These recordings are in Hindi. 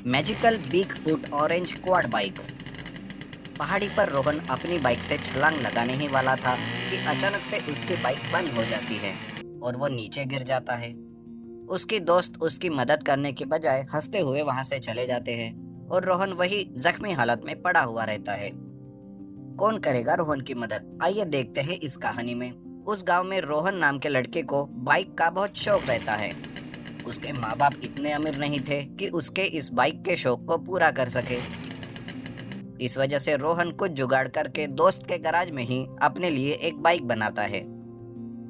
Magical big foot orange quad bike. पहाड़ी पर रोहन अपनी बाइक से छलांग लगाने ही वाला था कि अचानक से उसकी बाइक बंद हो जाती है और वो नीचे गिर जाता है। उसकी दोस्त उसकी मदद करने के बजाय हंसते हुए वहां से चले जाते हैं और रोहन वही जख्मी हालत में पड़ा हुआ रहता है। कौन करेगा रोहन की मदद? आइए देखते हैं इस कहानी में। उस गांव में रोहन नाम के लड़के को बाइक का बहुत शौक रहता है। उसके माँ बाप इतने अमीर नहीं थे कि उसके इस बाइक के शौक को पूरा कर सके। इस वजह से रोहन कुछ जुगाड़ करके दोस्त के गराज में ही अपने लिए एक बाइक बनाता है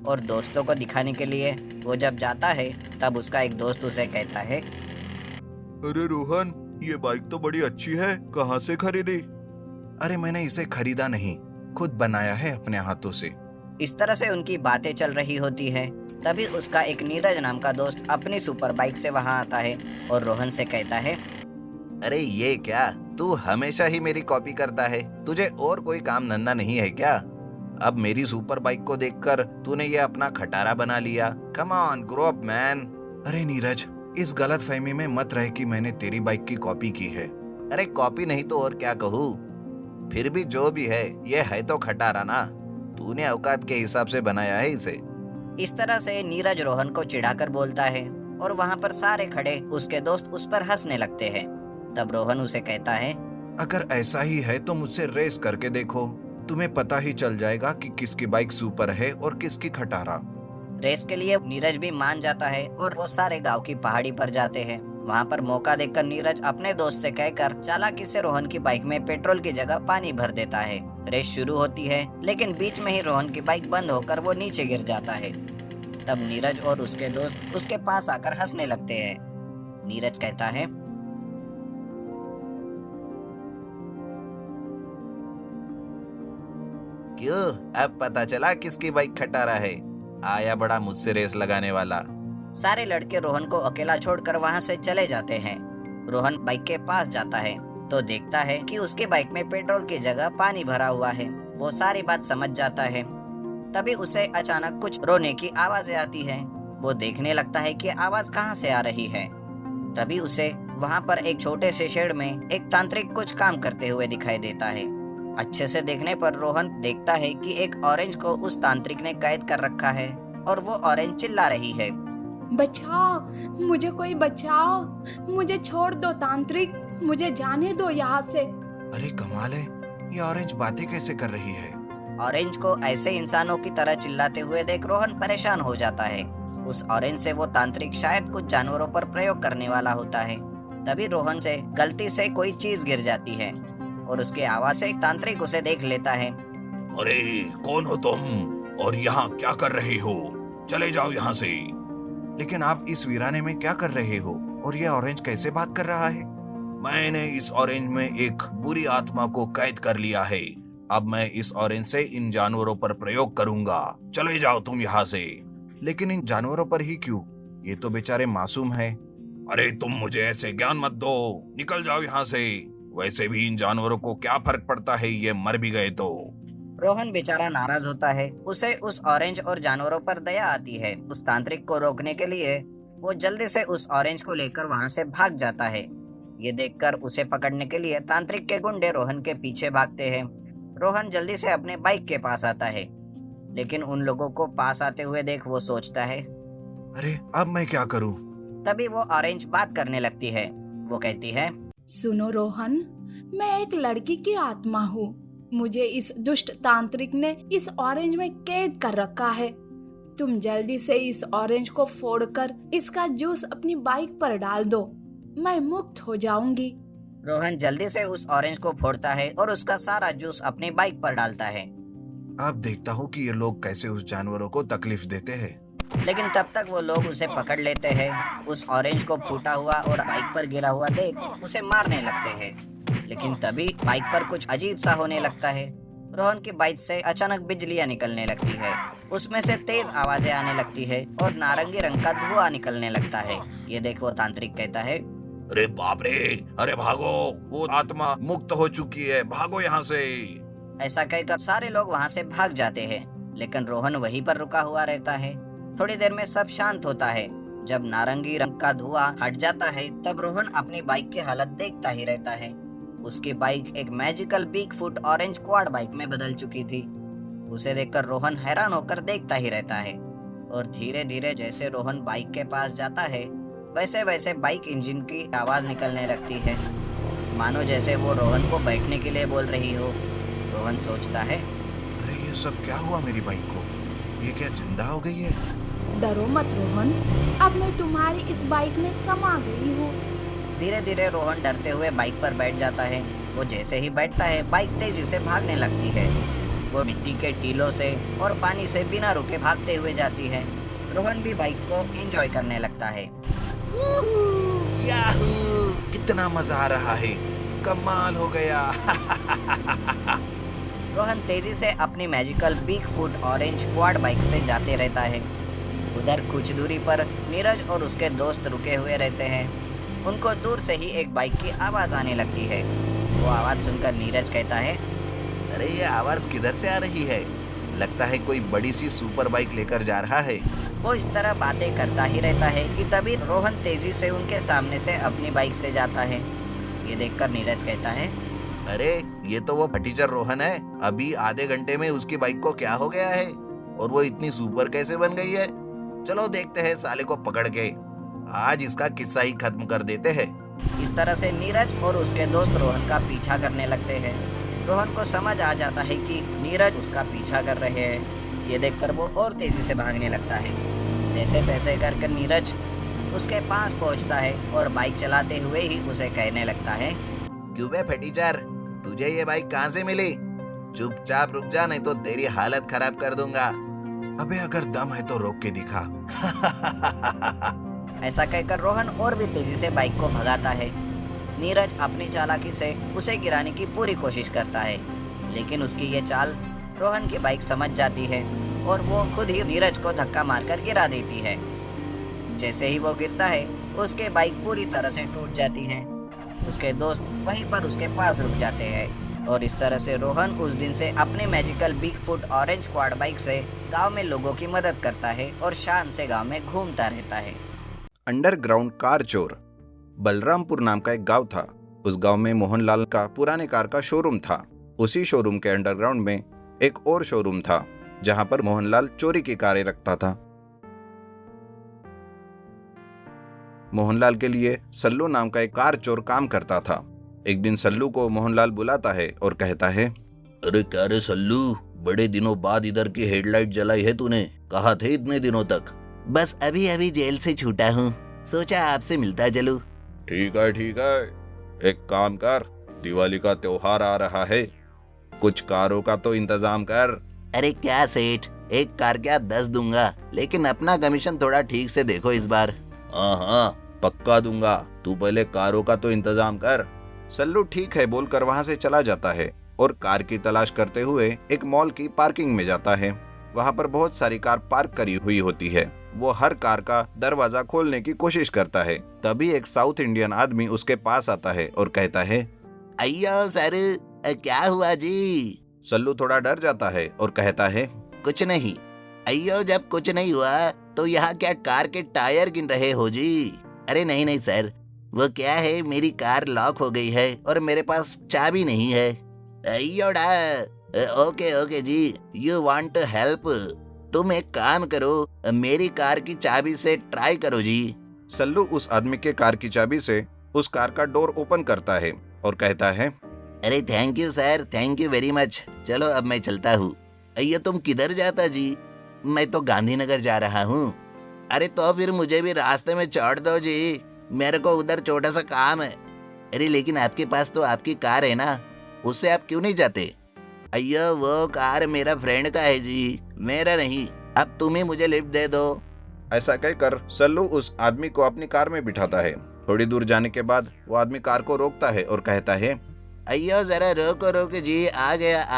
और दोस्तों को दिखाने के लिए वो जब जाता है तब उसका एक दोस्त उसे कहता है, अरे रोहन, ये बाइक तो बड़ी अच्छी है, कहाँ से खरीदी? अरे मैंने इसे खरीदा नहीं, खुद बनाया है अपने हाथों से। इस तरह से उनकी बातें चल रही होती है। तभी उसका एक नीरज नाम का दोस्त अपनी सुपर बाइक से वहां आता है और रोहन से कहता है, अरे ये क्या, तू हमेशा ही मेरी कॉपी करता है, तुझे और कोई काम धंधा नहीं है क्या? अब मेरी सुपर बाइक को देखकर तूने ये अपना खटारा बना लिया। Come on, grow up man. अरे नीरज, इस गलत फहमी में मत रह कि मैंने तेरी बाइक की कॉपी की है। अरे कॉपी नहीं तो और क्या कहूँ, फिर भी जो भी है ये है तो खटारा ना। तूने औकात के हिसाब से बनाया है इसे। इस तरह से नीरज रोहन को चिढ़ाकर बोलता है और वहां पर सारे खड़े उसके दोस्त उस पर हंसने लगते हैं। तब रोहन उसे कहता है, अगर ऐसा ही है तो मुझसे रेस करके देखो, तुम्हें पता ही चल जाएगा कि किसकी बाइक सुपर है और किसकी खटारा। रेस के लिए नीरज भी मान जाता है और वो सारे गांव की पहाड़ी पर जाते हैं। वहां पर मौका देखकर नीरज अपने दोस्त से कहकर चालाकी से रोहन की बाइक में पेट्रोल की जगह पानी भर देता है। रेस शुरू होती है, लेकिन बीच में ही रोहन की बाइक बंद होकर वो नीचे गिर जाता है। तब नीरज और उसके दोस्त उसके पास आकर हंसने लगते हैं। नीरज कहता है, क्यों, अब पता चला किसकी बाइक खटारा है? आया बड़ा मुझसे रेस लगाने वाला। सारे लड़के रोहन को अकेला छोड़कर वहां से चले जाते हैं। रोहन बाइक के पास जाता है तो देखता है कि उसके बाइक में पेट्रोल की जगह पानी भरा हुआ है। वो सारी बात समझ जाता है। तभी उसे अचानक कुछ रोने की आवाजें आती है। वो देखने लगता है कि आवाज कहाँ से आ रही है। तभी उसे वहां पर एक छोटे से शेड में एक तांत्रिक कुछ काम करते हुए दिखाई देता है। अच्छे से देखने पर रोहन देखता है कि एक ऑरेंज को उस तांत्रिक ने कैद कर रखा है और वो ऑरेंज चिल्ला रही है, बचाओ, मुझे कोई बचाओ, मुझे छोड़ दो तांत्रिक, मुझे जाने दो यहाँ से। अरे कमाल है, ये ऑरेंज बातें कैसे कर रही है? ऑरेंज को ऐसे इंसानों की तरह चिल्लाते हुए देख रोहन परेशान हो जाता है। उस ऑरेंज से वो तांत्रिक शायद कुछ जानवरों पर प्रयोग करने वाला होता है। तभी रोहन से गलती से कोई चीज गिर जाती है और उसकी आवाज से एक तांत्रिक उसे देख लेता है। अरे कौन हो तुम और यहाँ क्या कर रहे हो? चले जाओ यहाँ से। लेकिन आप इस वीराने में क्या कर रहे हो और ये ऑरेंज कैसे बात कर रहा है? मैंने इस ऑरेंज में एक बुरी आत्मा को कैद कर लिया है। अब मैं इस ऑरेंज से इन जानवरों पर प्रयोग करूंगा। चले जाओ तुम यहाँ से। लेकिन इन जानवरों पर ही क्यों? ये तो बेचारे मासूम हैं। अरे तुम मुझे ऐसे ज्ञान मत दो, निकल जाओ यहाँ से। वैसे भी इन जानवरों को क्या फर्क पड़ता है, ये मर भी गए तो। रोहन बेचारा नाराज होता है। उसे उस ऑरेंज और जानवरों पर दया आती है। उस तांत्रिक को रोकने के लिए वो जल्दी से उस ऑरेंज को लेकर वहां से भाग जाता है। ये देखकर उसे पकड़ने के लिए तांत्रिक के गुंडे रोहन के पीछे भागते हैं। रोहन जल्दी से अपने बाइक के पास आता है, लेकिन उन लोगों को पास आते हुए देख वो सोचता है, अरे अब मैं क्या करूं? तभी वो ऑरेंज बात करने लगती है। वो कहती है, सुनो रोहन, मैं एक लड़की की आत्मा हूँ। मुझे इस दुष्ट तांत्रिक ने इस ऑरेंज में कैद कर रखा है। तुम जल्दी से इस ऑरेंज को फोड़कर इसका जूस अपनी बाइक पर डाल दो, मैं मुक्त हो जाऊंगी। रोहन जल्दी से उस ऑरेंज को फोड़ता है और उसका सारा जूस अपनी बाइक पर डालता है। अब देखता हूँ कि ये लोग कैसे उस जानवरों को तकलीफ देते हैं। लेकिन तब तक वो लोग उसे पकड़ लेते हैं। उस ऑरेंज को फूटा हुआ और बाइक पर गिरा हुआ देख उसे मारने लगते हैं। लेकिन तभी बाइक पर कुछ अजीब सा होने लगता है। रोहन की बाइक से अचानक बिजलियां निकलने लगती है। उसमें से तेज आवाजें आने लगती है और नारंगी रंग का धुआं निकलने लगता है। ये देख वो तांत्रिक कहता है, अरे बाप रे, अरे भागो, वो आत्मा मुक्त हो चुकी है, भागो यहाँ से। ऐसा कहकर सारे लोग वहां से भाग जाते हैं, लेकिन रोहन वहीं पर रुका हुआ रहता है। थोड़ी देर में सब शांत होता है जब नारंगी रंग का धुआं हट जाता है तब रोहन अपनी बाइक की हालत देखता ही रहता है। उसकी बाइक एक magical big foot orange quad bike में बदल चुकी थी। उसे देखकर रोहन हैरान होकर देखता ही रहता है और धीरे धीरे जैसे रोहन बाइक के पास जाता है वैसे वैसे बाइक इंजन की आवाज निकलने लगती है, मानो जैसे वो रोहन को बैठने के लिए बोल रही हो। रोहन सोचता है, अरे ये सब क्या हुआ मेरी बाइक को? ये क्या जिंदा हो गई है? डरो मत रोहन, अब मैं तुम्हारी इस बाइक में समा गई हूँ। धीरे धीरे रोहन डरते हुए बाइक पर बैठ जाता है। वो जैसे ही बैठता है बाइक तेजी से भागने लगती है। वो मिट्टी के टीलों से और पानी से बिना रुके भागते हुए जाती है। रोहन भी बाइक को एंजॉय करने लगता है। याहू! कितना मजा आ रहा है, कमाल हो गया। रोहन तेजी से अपनी magical big foot orange quad bike से जाते रहता है। उधर कुछ दूरी पर नीरज और उसके दोस्त रुके हुए रहते हैं। उनको दूर से ही एक बाइक की आवाज आने लगती है। वो आवाज सुनकर नीरज कहता है, अरे ये आवाज किधर से आ रही है? लगता है कोई बड़ी सी सुपर बाइक लेकर जा रहा है। वो इस तरह बातें करता ही रहता है कि तभी रोहन तेजी से उनके सामने से अपनी बाइक से जाता है। ये देखकर नीरज कहता है, अरे ये तो वो फटीचर रोहन है। अभी आधे घंटे में उसकी बाइक को क्या हो गया है और वो इतनी सुपर कैसे बन गई है? चलो देखते हैं साले को पकड़ के, आज इसका किस्सा ही खत्म कर देते हैं। इस तरह से नीरज और उसके दोस्त रोहन का पीछा करने लगते हैं। रोहन को समझ आ जाता है कि नीरज उसका पीछा कर रहे हैं। ये देखकर वो और तेजी से भागने लगता है। जैसे तैसे कर नीरज उसके पास पहुंचता है और बाइक चलाते हुए ही उसे कहने लगता है, क्यों बे फटीचर, तुझे ये बाइक कहाँ से मिली? चुपचाप रुक जा, नहीं तो तेरी हालत खराब कर दूंगा। अबे अगर दम है तो रोक के दिखा। ऐसा कहकर रोहन और भी तेजी से बाइक को भगाता है। नीरज अपनी चालाकी से उसे गिराने की पूरी कोशिश करता है, लेकिन उसकी ये चाल रोहन की बाइक समझ जाती है और वो खुद ही नीरज को धक्का मारकर गिरा देती है। जैसे ही वो गिरता है उसके बाइक पूरी तरह से टूट जाती है। उसके दोस्त वहीं पर उसके पास रुक जाते हैं और इस तरह से रोहन उस दिन से अपने magical big foot orange quad bike से गांव में लोगों की मदद करता है और शान से गांव में घूमता रहता है। अंडरग्राउंड कार चोर। बलरामपुर नाम का एक गांव था। उस गांव में मोहनलाल का पुराने कार का शोरूम था। उसी शोरूम के अंडरग्राउंड में एक और शोरूम था जहां पर मोहनलाल चोरी की कारें रखता था। मोहनलाल के लिए सल्लू नाम का एक कार चोर काम करता था। एक दिन सल्लू को मोहनलाल बुलाता है और कहता है, अरे क्या रे सल्लू, बड़े दिनों बाद इधर की हेडलाइट जलाई है तूने? कहाँ थे इतने दिनों तक? बस अभी अभी जेल से छूटा हूँ, सोचा आपसे मिलता चलूं। ठीक है, एक काम कर, दिवाली का त्योहार आ रहा है, कुछ कारों का तो इंतजाम कर। अरे क्या सेठ, एक कार क्या 10 दूंगा, लेकिन अपना कमीशन थोड़ा ठीक से देखो इस बार। हाँ, पक्का दूंगा, तू पहले कारों का तो इंतजाम कर। सल्लू ठीक है बोलकर वहां से चला जाता है और कार की तलाश करते हुए एक मॉल की पार्किंग में जाता है। वहां पर बहुत सारी कार पार्क करी हुई होती है। वो हर कार का दरवाजा खोलने की कोशिश करता है। तभी एक साउथ इंडियन आदमी उसके पास आता है और कहता है, अय्यो सर, क्या हुआ जी? सल्लू थोड़ा डर जाता है और कहता है, कुछ नहीं। अय्यो जब कुछ नहीं हुआ तो यहाँ क्या कार के टायर गिन रहे हो जी? अरे नहीं सर, वो क्या है, मेरी कार लॉक हो गई है और मेरे पास चाबी नहीं है। अय्योड़ा, ओके जी, यू वांट टू हेल्प? तुम एक काम करो, मेरी कार की चाबी से ट्राई करो जी। सल्लू उस आदमी के कार की चाबी से उस कार का डोर ओपन करता है और कहता है, अरे thank you sir, thank you very much. चलो अब मैं चलता हूँ। अय्यो तुम किधर जाता जी? मैं तो गांधीनगर जा रहा हूँ। अरे तो फिर मुझे भी रास्ते में छोड़ दो जी, मेरे को उधर छोटा सा काम है। अरे लेकिन आपके पास तो आपकी कार है ना, उससे आप क्यों नहीं जाते? अय्यो वो कार मेरा फ्रेंड का है जी, मेरा नहीं। अब तुम ही मुझे लिफ्ट दे दो। ऐसा कहकर सल्लू उस आदमी को अपनी कार में बिठाता है। थोड़ी दूर जाने के बाद वो आदमी कार को रोकता है और कहता है, अय्यो जरा रोको जी, आ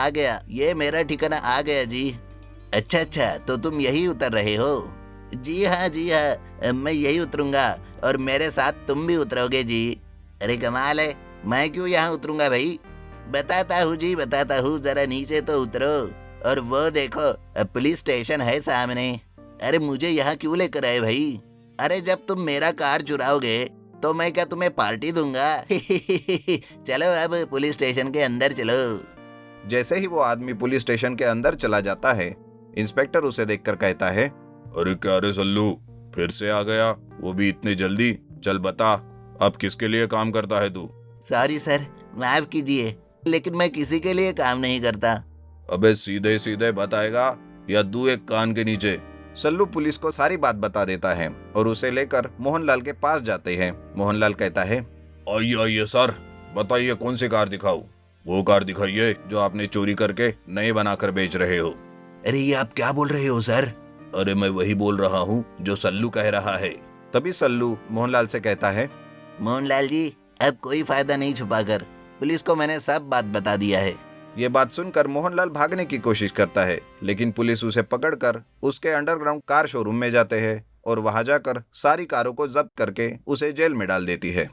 गया, ये मेरा ठिकाना आ गया जी। अच्छा, तो तुम यही उतर रहे हो? जी हाँ, मैं यही उतरूंगा और मेरे साथ तुम भी उतरोगे जी। अरे कमाल है, मैं क्यों यहाँ उतरूंगा भाई? बताता हूँ, जरा नीचे तो उतरो। और वो देखो पुलिस स्टेशन है सामने। अरे मुझे यहाँ क्यों लेकर आए भाई? अरे जब तुम मेरा कार चुराओगे तो मैं क्या तुम्हें पार्टी दूंगा? चलो अब पुलिस स्टेशन के अंदर चलो। जैसे ही वो आदमी पुलिस स्टेशन के अंदर चला जाता है, इंस्पेक्टर उसे देखकर कहता है, अरे क्या रे सल्लू, फिर से आ गया, वो भी इतनी जल्दी? चल बता, अब किसके लिए काम करता है तू? सॉरी सर, माफ कीजिए, लेकिन मैं किसी के लिए काम नहीं करता। अबे सीधे सीधे बताएगा या दू एक कान के नीचे? सल्लू पुलिस को सारी बात बता देता है और उसे लेकर मोहनलाल के पास जाते हैं। मोहनलाल कहता है, आइए आइए सर, बताइए कौन सी कार दिखाऊं? वो कार दिखाइए जो आपने चोरी करके नए बनाकर बेच रहे हो। अरे ये आप क्या बोल रहे हो सर? अरे मैं वही बोल रहा हूँ जो सल्लू कह रहा है। तभी सल्लू मोहनलाल से कहता है, मोहनलाल जी, अब कोई फायदा नहीं छुपाकर, पुलिस को मैंने सब बात बता दिया है। ये बात सुनकर मोहनलाल भागने की कोशिश करता है, लेकिन पुलिस उसे पकड़कर उसके अंडरग्राउंड कार शोरूम में जाते हैं और वहां जाकर सारी कारों को जब्त करके उसे जेल में डाल देती है।